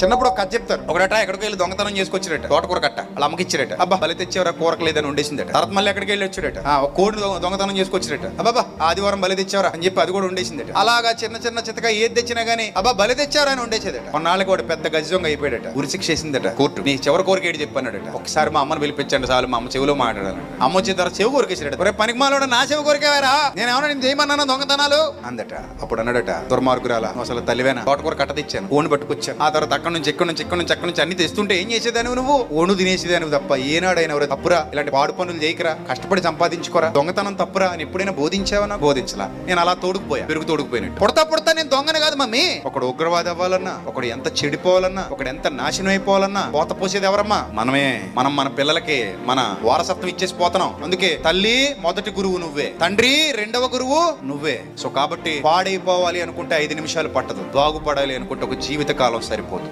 చిన్నప్పుడు ఒక కథ చెప్తారు. ఒకడట ఎక్కడికి వెళ్ళి దొంగతనం చేసుకొచ్చారట, తోటకూర కట్ట వాళ్ళ అమ్మకి ఇచ్చారట. అబ్బా బలి తెచ్చేవరా, కూరకు లేదని ఉండేసిందట. తర్వాత మళ్ళీ ఎక్కడికి వెళ్ళి వచ్చాడట, ఒక కోడి దొంగతనం చేసుకొచ్చారట. అబ్బాబా ఆదివారం బలి తెచ్చావరా అని చెప్పి అది కూడా ఉండేసిందట. అలాగా చిన్న చిన్న చిత్తగా ఏది తెచ్చినా గానీ అబ్బా బలి తెచ్చావరా అని ఉండేసేదట. కొన్నాళ్ళకి వాడు పెద్ద గజ దొంగ అయిపోయాడట. ఉరిశిక్ష వేసిందట కోర్టు. నీ చివరి కోరిక ఏంటి చెప్పన్నాడట. ఒకసారి మా అమ్మని పిలిపించండి చాలు, మా అమ్మ చెవిలో మాట్లాడాలి. అమ్మ వచ్చిన తర్వాత చెవి కోరికేసాడట. ఒరే పనికి మాలోడు, నా చెవి కోరికేవారా, నేను ఏమన్నా నేను చేయమన్నా దొంగతనాలు అందట. అప్పుడు అన్నాడట, దుర్మార్గురాలా, అసలు తల్లివేనా, తోటకూర కట్ట తెచ్చాను, ఓను పట్టుకొచ్చాను. ఆ తర్వాత అక్కడి నుంచి అన్ని తెస్తుంటే ఏం చేసేదాన్ని నువ్వు, ఓను తినేసేదాన్ని తప్ప ఏనాడైనా ఎవరు తప్పురా, ఇలాంటి పాడు పనులు చేయకరా, కష్టపడి సంపాదించుకోరా, దొంగతనం తప్పురా అని ఎప్పుడైనా బోధించావనా? బోధించలా. నేను అలా తోడుకుపోయా, పెరుగు తోడుకుపోయినట్టు. పుడతా నేను దొంగని కాదు మమ్మీ. ఒకడు ఉగ్రవాది అవ్వాలన్నా, ఒకడు ఎంత చెడిపోవాలన్నా, ఒకడు ఎంత నాశనం అయిపోవాలన్నా పోత పోసేది ఎవరమ్మా? మనమే. మనం మన పిల్లలకి మన వారసత్వం ఇచ్చేసి పోతున్నాం. అందుకే తల్లి మొదటి గురువు నువ్వే, తండ్రి రెండవ గురువు నువ్వే. సో కాబట్టి పాడైపోవాలి అనుకుంటే 5 నిమిషాలు పట్టదు, బాగుపడాలి అనుకుంటే ఒక జీవిత కాలం సరిపోదు.